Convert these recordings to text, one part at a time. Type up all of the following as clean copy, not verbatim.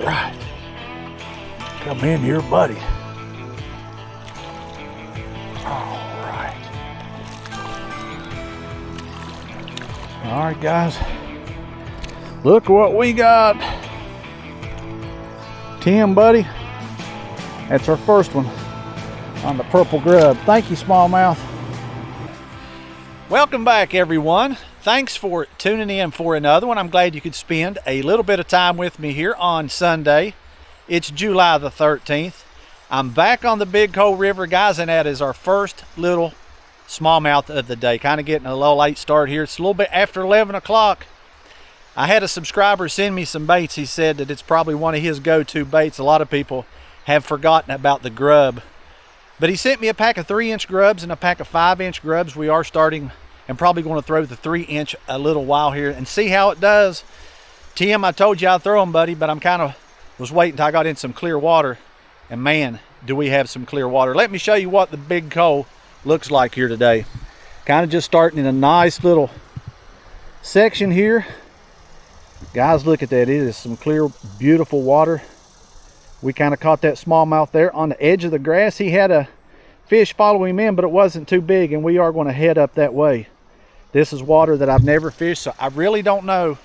right. Come in here, buddy. All right. All right, guys. Look what we got. Tim, buddy. That's our first one on the purple grub. Thank you, smallmouth. Welcome back, everyone. Thanks for tuning in for another one. I'm glad you could spend a little bit of time with me here on Sunday. It's July the 13th. I'm back on the Big Coal River, guys, and that is our first little smallmouth of the day. Kind of getting a little late start here. It's a little bit after 11 o'clock. I had a subscriber send me some baits. He said that it's probably one of his go-to baits. A lot of people have forgotten about the grub. But he sent me a pack of 3-inch grubs and a pack of 5-inch grubs. We are starting and probably going to throw the 3-inch a little while here and see how it does. Tim, I told you I'd throw them, buddy, but I'm kind of was waiting until I got in some clear water. And man, do we have some clear water. Let me show you what the Big Coal looks like here today. Kind of just starting in a nice little section here. Guys, look at that. It is some clear, beautiful water. We kind of caught that smallmouth there on the edge of the grass. He had a fish follow him in, but it wasn't too big, and we are going to head up that way. This is water that I've never fished, so I really don't know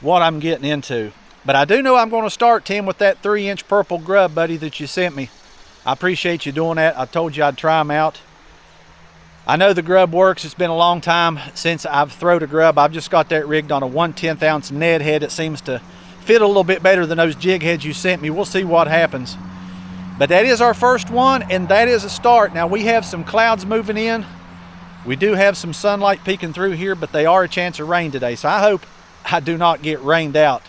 what I'm getting into. But I do know I'm going to start, Tim, with that 3-inch purple grub, buddy, that you sent me. I appreciate you doing that. I told you I'd try them out. I know the grub works. It's been a long time since I've thrown a grub. I've just got that rigged on a 1/10 ounce Ned head. It seems to fit a little bit better than those jig heads you sent me. We'll see what happens. But that is our first one, and that is a start. Now, we have some clouds moving in. We do have some sunlight peeking through here, but they are a chance of rain today. So I hope I do not get rained out.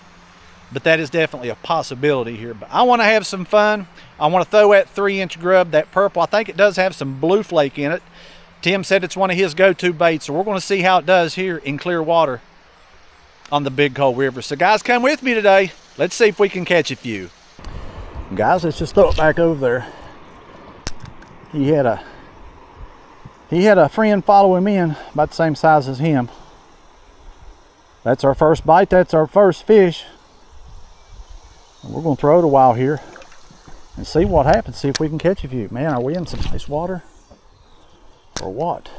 But that is definitely a possibility here. But I want to have some fun. I want to throw that 3-inch grub, that purple. I think it does have some blue flake in it. Tim said it's one of his go-to baits, so we're going to see how it does here in clear water on the Big Coal River. So guys, come with me today. Let's see if we can catch a few. Guys, let's just throw it back over there. He had a friend follow him in about the same size as him. That's our first bite. That's our first fish. And we're going to throw it a while here and see what happens. See if we can catch a few. Man, are we in some nice water or what?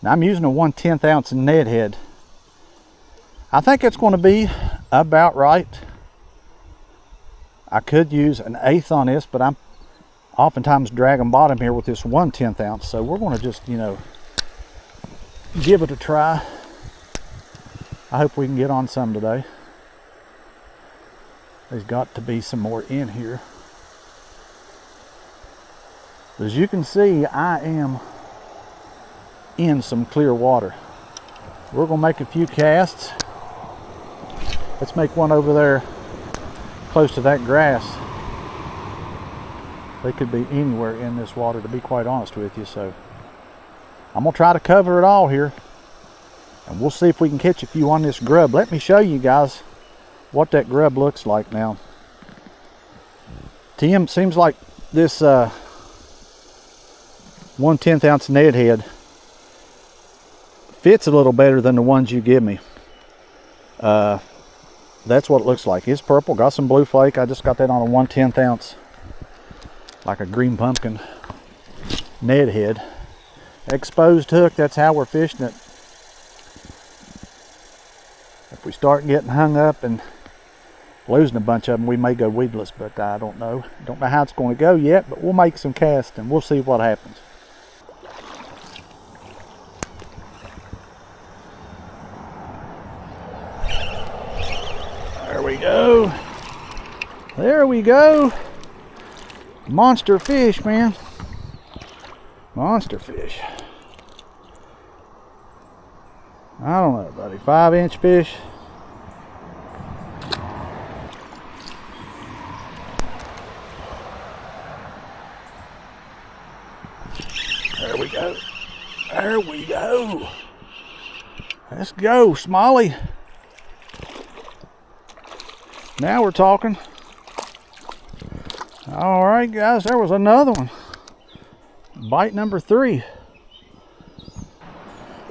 Now, I'm using a 1/10 ounce Ned head. I think it's going to be about right. I could use an 1/8 on this, but I'm oftentimes dragging bottom here with this 1/10 ounce. So we're going to just, you know, give it a try. I hope we can get on some today. There's got to be some more in here. As you can see, I am in some clear water. We're going to make a few casts. Let's make one over there close to that grass. They could be anywhere in this water, to be quite honest with you. So I'm going to try to cover it all here, and we'll see if we can catch a few on this grub. Let me show you guys what that grub looks like now. Tim, seems like this 1/10 ounce Ned head fits a little better than the ones you give me. That's what it looks like. It's purple, got some blue flake. I just got that on a 1/10 ounce, like a green pumpkin Ned head. Exposed hook, that's how we're fishing it. If we start getting hung up and losing a bunch of them, we may go weedless, but I don't know. Don't know how it's going to go yet, but we'll make some casts and we'll see what happens. There we go. There we go. Monster fish, man. Monster fish. I don't know, buddy. 5-inch fish. There we go. There we go. Let's go, Smalley. Now we're talking. All right, guys, there was another one. Bite number 3.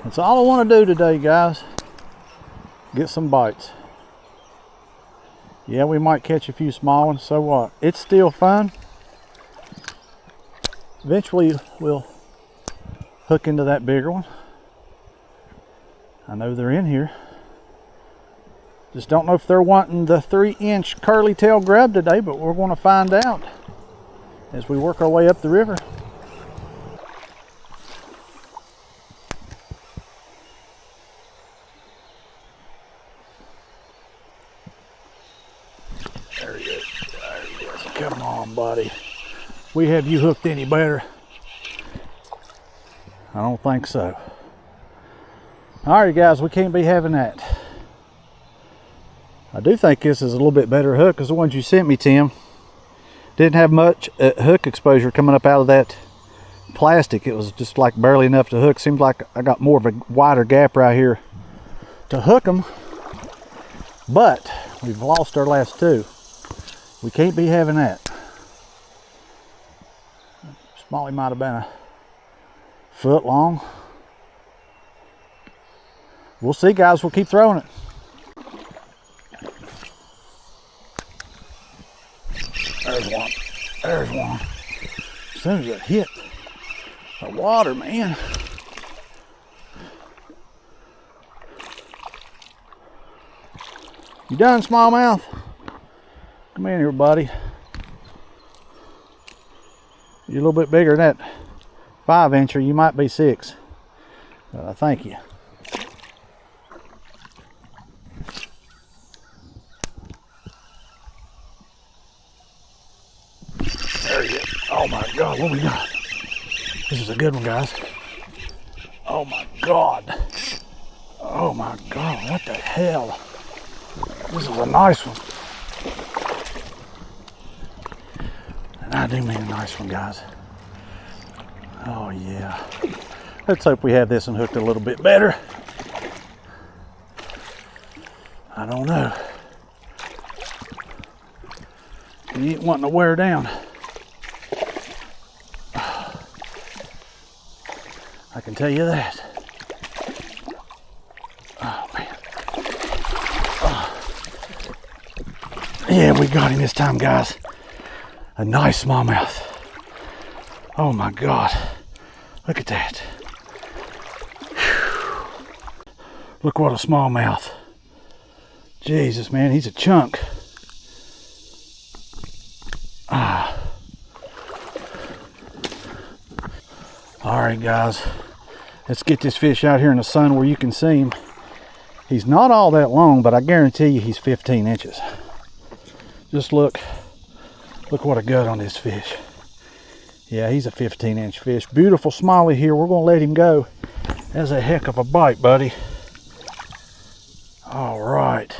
That's all I want to do today, guys. Get some bites. Yeah, we might catch a few small ones, so what? It's still fun. Eventually we'll hook into that bigger one. I know they're in here. Just don't know if they're wanting the 3-inch curly tail grub today, but we're going to find out as we work our way up the river. There he is. There he is. Come on, buddy. We have you hooked any better? I don't think so. Alright guys, we can't be having that. I do think this is a little bit better hook because the ones you sent me, Tim, didn't have much hook exposure coming up out of that plastic. It was just like barely enough to hook. Seems like I got more of a wider gap right here to hook them, but we've lost our last two. We can't be having that. Smalley might have been a foot long. We'll see, guys. We'll keep throwing it. There's one. There's one. As soon as it hit the water, man. You done, smallmouth? Come in here, buddy. You're a little bit bigger than that 5-incher. You might be 6. Thank you. There he is. Oh my God, what we got? This is a good one, guys. Oh my God. Oh my God, what the hell? This is a nice one. And I do mean a nice one, guys. Oh yeah. Let's hope we have this one hooked a little bit better. I don't know. He ain't wanting to wear down. I can tell you that. Oh man. Oh. Yeah, we got him this time, guys. A nice smallmouth. Oh my God. Look at that. Whew. Look what a smallmouth. Jesus, man, he's a chunk. Ah. All right, guys. Let's get this fish out here in the sun where you can see him. He's not all that long, but I guarantee you he's 15 inches. Just look. Look what a gut on this fish. Yeah, he's a 15-inch fish. Beautiful smalley here. We're going to let him go. That's a heck of a bite, buddy. All right.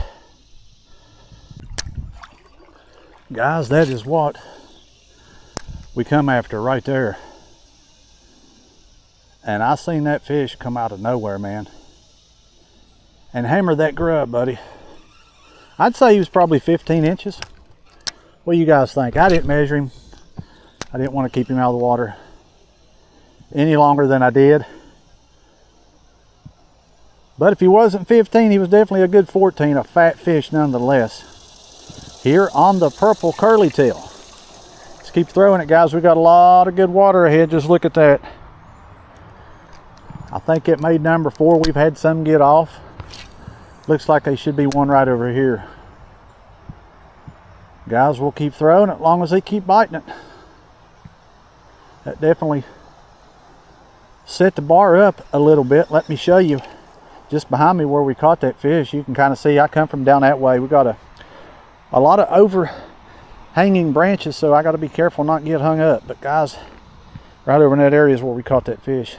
Guys, that is what we come after right there. And I seen that fish come out of nowhere, man. And hammer that grub, buddy. I'd say he was probably 15 inches. What do you guys think? I didn't measure him. I didn't want to keep him out of the water any longer than I did. But if he wasn't 15, he was definitely a good 14, a fat fish nonetheless. Here on the purple curly tail. Let's keep throwing it, guys. We got a lot of good water ahead. Just look at that. I think it made number 4. We've had some get off. Looks like there should be one right over here. Guys, we'll keep throwing it as long as they keep biting it. That definitely set the bar up a little bit. Let me show you just behind me where we caught that fish. You can kind of see I come from down that way. We got a lot of overhanging branches, so I got to be careful not to get hung up. But guys, right over in that area is where we caught that fish.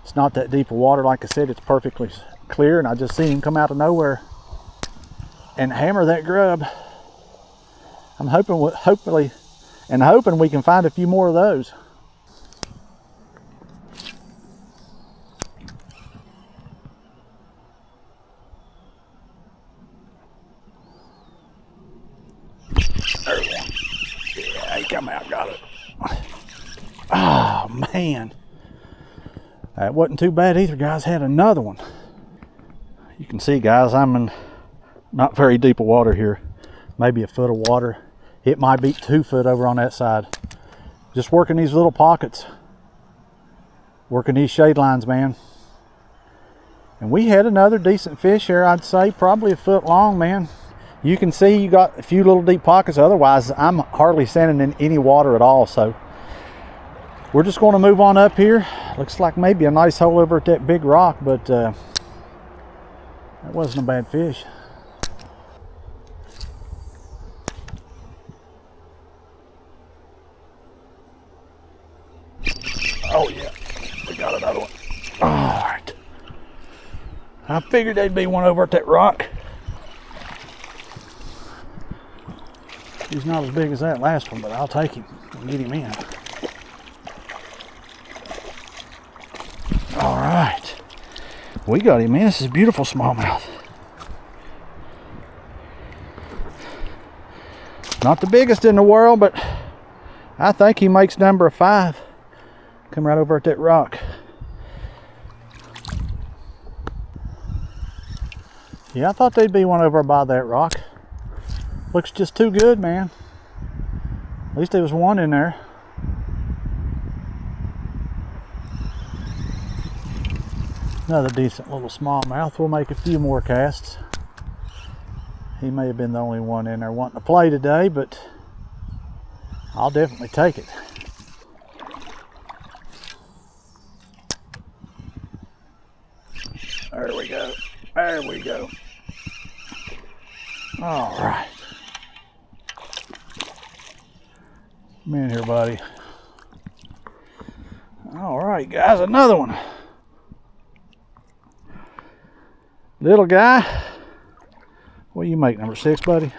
It's not that deep of water. Like I said, it's perfectly clear, and I just seen him come out of nowhere and hammer that grub. I'm hoping we can find a few more of those. There's one. Yeah, he come out, got it. Oh man, that wasn't too bad either, guys. Had another one. You can see, guys, I'm in not very deep of water here. maybe a foot of water. It might be 2 foot over on that side. Just working these little pockets, working these shade lines, man. And we had another decent fish here, I'd say probably a foot long, man. You can see you got a few little deep pockets. Otherwise, I'm hardly sending in any water at all. So we're just going to move on up here. Looks like maybe a nice hole over at that big rock, but that wasn't a bad fish. Oh yeah, we got another one. All right. I figured there'd be one over at that rock. He's not as big as that last one, but I'll take him and get him in. All right. We got him in. This is a beautiful smallmouth. Not the biggest in the world, but I think he makes number 5. Come right over at that rock. Yeah, I thought there'd be one over by that rock. Looks just too good, man. At least there was one in there. Another decent little smallmouth. We'll make a few more casts. He may have been the only one in there wanting to play today, but I'll definitely take it. There we go. There we go. All right. Come in here, buddy. All right, guys, another one. Little guy. What do you make, number 6, buddy?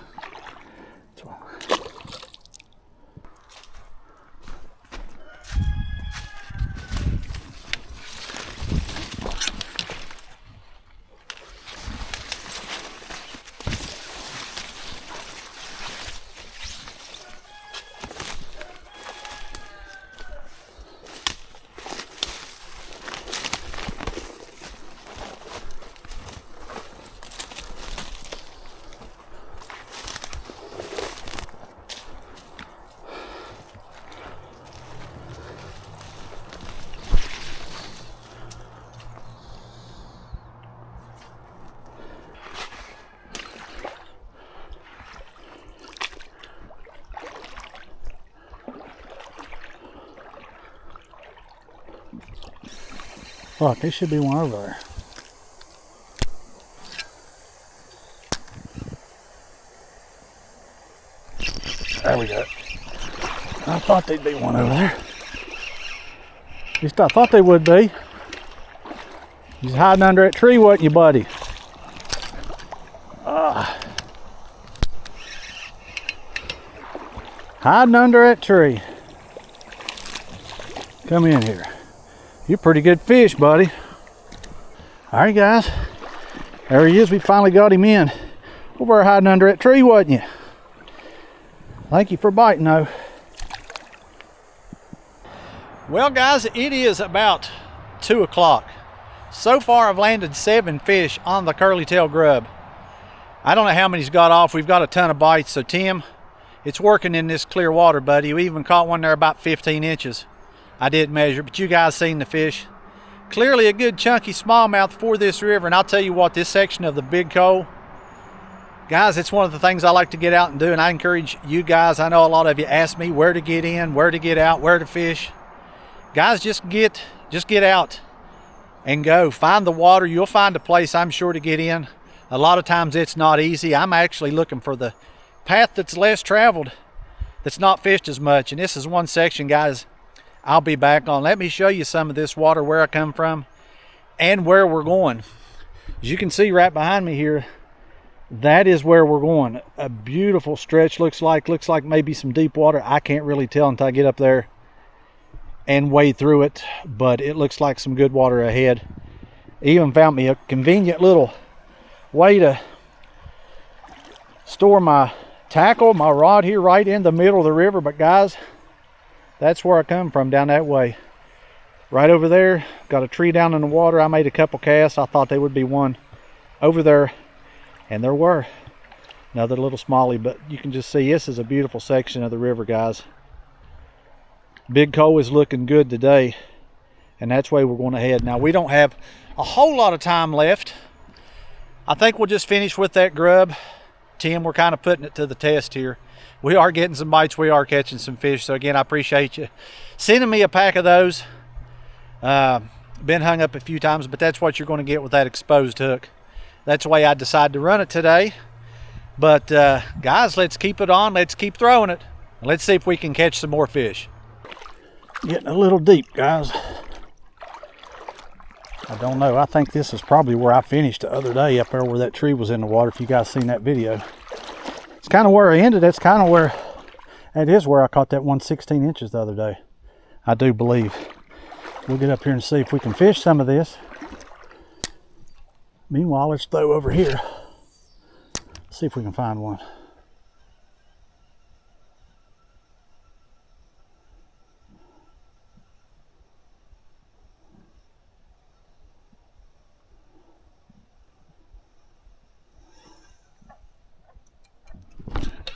Look, there should be one over there. There we go. I thought there'd be one over there. At least I thought they would be. He's hiding under that tree, wasn't you, buddy? Hiding under that tree. Come in here. You're a pretty good fish, buddy. All right, guys. There he is. We finally got him in. Over hiding under that tree, wasn't you? Thank you for biting, though. Well, guys, it is about 2 o'clock. So far, I've landed 7 fish on the curly-tail grub. I don't know how many's got off. We've got a ton of bites. So, Tim, it's working in this clear water, buddy. We even caught one there about 15 inches. I did measure, but you guys seen the fish. Clearly a good chunky smallmouth for this river. And I'll tell you what, this section of the Big Cove, guys, it's one of the things I like to get out and do. And I encourage you guys, I know a lot of you ask me where to get in, where to get out, where to fish. Guys, just get out and go. Find the water. You'll find a place, I'm sure, to get in. A lot of times it's not easy. I'm actually looking for the path that's less traveled, that's not fished as much. And this is one section, guys, I'll be back on. Let me show you some of this water, where I come from and where we're going. As you can see right behind me here, that is where we're going. A beautiful stretch. Looks like maybe some deep water. I can't really tell until I get up there and wade through it, but it looks like some good water ahead. Even found me a convenient little way to store my tackle, my rod here right in the middle of the river. But guys, that's where I come from, down that way. Right over there, got a tree down in the water. I made a couple casts. I thought there would be one over there, and there were. Another little smallie, but you can just see this is a beautiful section of the river, guys. Big Cove is looking good today, and that's where we're going to head. Now, we don't have a whole lot of time left. I think we'll just finish with that grub. Tim, we're kind of putting it to the test here. We are getting some bites. We are catching some fish. So again, I appreciate you sending me a pack of those. Been hung up a few times, but that's what you're going to get with that exposed hook. That's the way I decided to run it today. But guys, let's keep it on. Let's keep throwing it. Let's see if we can catch some more fish. Getting a little deep, guys. I don't know. I think this is probably where I finished the other day, up there where that tree was in the water, if you guys seen that video. It's kind of where I ended. That's kind of where, that is where I caught that 116 inches the other day, I do believe. We'll get up here and see if we can fish some of this. Meanwhile, let's throw over here. See if we can find one.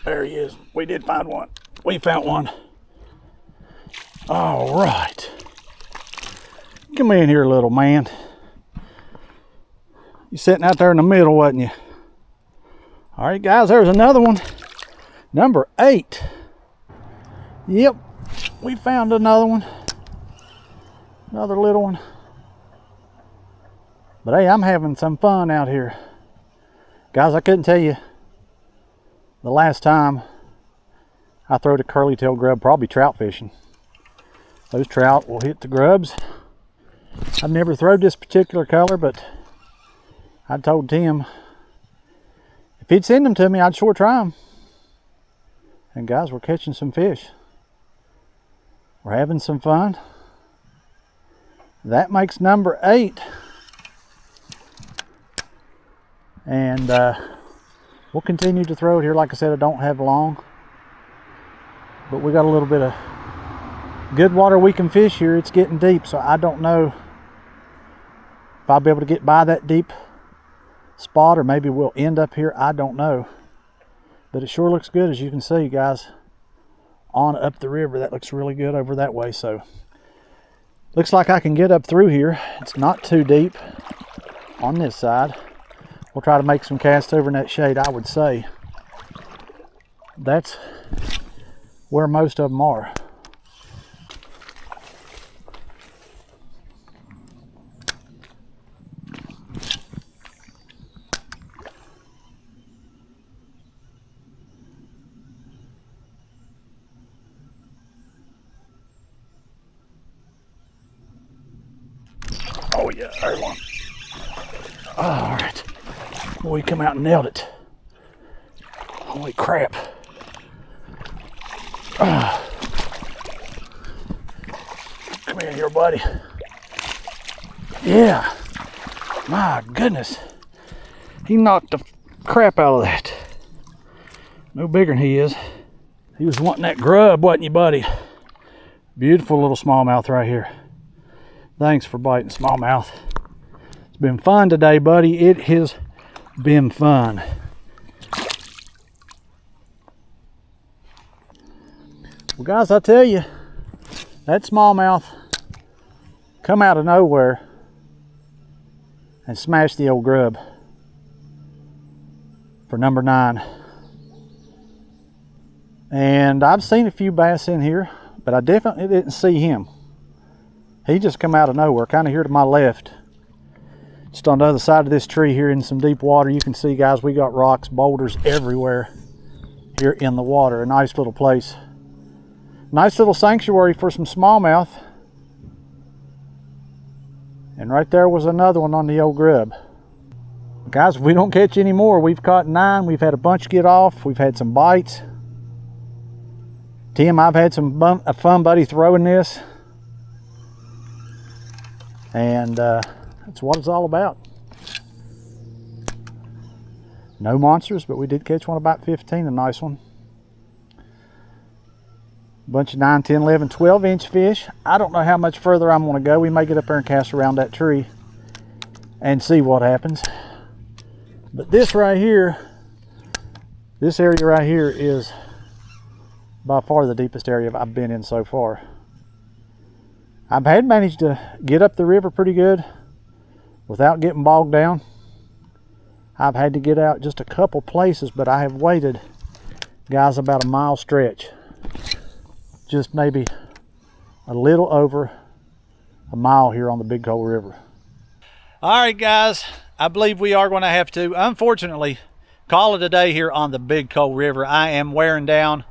There he is. We did find one. We found one. All right. Come in here, little man. You sitting out there in the middle, wasn't you? All right, guys, there's another one. Number 8. Yep, we found another one. Another little one. But hey, I'm having some fun out here. Guys, I couldn't tell you the last time I throwed a curly tail grub, probably trout fishing. Those trout will hit the grubs. I've never thrown this particular color, but I told Tim if he'd send them to me, I'd sure try them. And guys, we're catching some fish. We're having some fun. That makes number 8. And we'll continue to throw it here. Like I said, I don't have long, but we got a little bit of good water we can fish here. It's getting deep, so I don't know if I'll be able to get by that deep spot, or maybe we'll end up here. I don't know, but it sure looks good, as you can see, guys, on up the river. That looks really good over that way. So looks like I can get up through here. It's not too deep on this side. We'll try to make some casts over in that shade. I would say that's where most of them are. Oh yeah, there's one. Oh, all right. Boy, he come out and nailed it. Holy crap. Come here, buddy. Yeah. My goodness. He knocked the crap out of that. No bigger than he is. He was wanting that grub, wasn't you, buddy? Beautiful little smallmouth right here. Thanks for biting, smallmouth. It's been fun today, buddy. It has been fun. Well, guys, I tell you, that smallmouth come out of nowhere and smashed the old grub for number 9. And I've seen a few bass in here, but I definitely didn't see him. He just come out of nowhere, kind of here to my left. Just on the other side of this tree here in some deep water. You can see, guys, we got rocks, boulders everywhere here in the water. A nice little place. Nice little sanctuary for some smallmouth. And right there was another one on the old grub. Guys, if we don't catch any more, we've caught 9. We've had a bunch get off. We've had some bites. Tim, I've had some fun, buddy, throwing this. And that's what it's all about. No monsters, but we did catch one about 15, a nice one. Bunch of 9, 10, 11, 12 inch fish. I don't know how much further I'm going to go. We may get up there and cast around that tree and see what happens. But this right here This area right here is by far the deepest area I've been in so far. I've had managed to get up the river pretty good without getting bogged down. I've had to get out just a couple places, but I have waded, guys, about a mile stretch. Just maybe a little over a mile here on the Big Coal River. All right, guys, I believe we are going to have to, unfortunately, call it a day here on the Big Coal River. I am wearing down.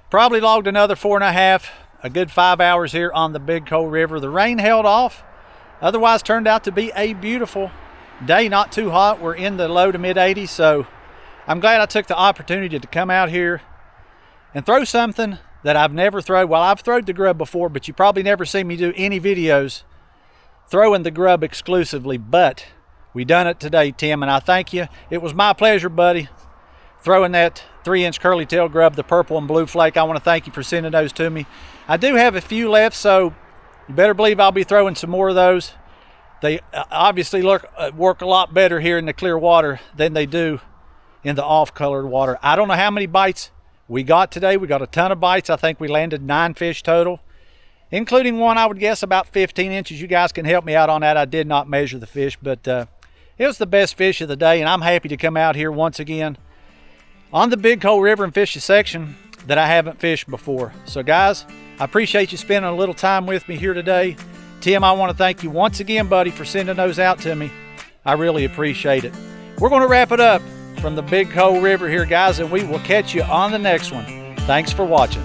Probably logged another 4.5, a good 5 hours here on the Big Coal River. The rain held off. Otherwise turned out to be a beautiful day, not too hot. We're in the low to mid 80s, so I'm glad I took the opportunity to come out here and throw something that I've never thrown. Well, I've thrown the grub before, but you probably never seen me do any videos throwing the grub exclusively, but we done it today, Tim, and I thank you. It was my pleasure, buddy, throwing that 3-inch curly tail grub, the purple and blue flake. I want to thank you for sending those to me. I do have a few left, so you better believe I'll be throwing some more of those. They obviously work a lot better here in the clear water than they do in the off-colored water. I don't know how many bites we got today. We got a ton of bites. I think we landed 9 fish total, including one, I would guess, about 15 inches. You guys can help me out on that. I did not measure the fish, but it was the best fish of the day, and I'm happy to come out here once again on the Big Coal River and fish a section that I haven't fished before. So, guys, I appreciate you spending a little time with me here today. Tim, I want to thank you once again, buddy, for sending those out to me. I really appreciate it. We're going to wrap it up from the Big Coal River here, guys, and we will catch you on the next one. Thanks for watching.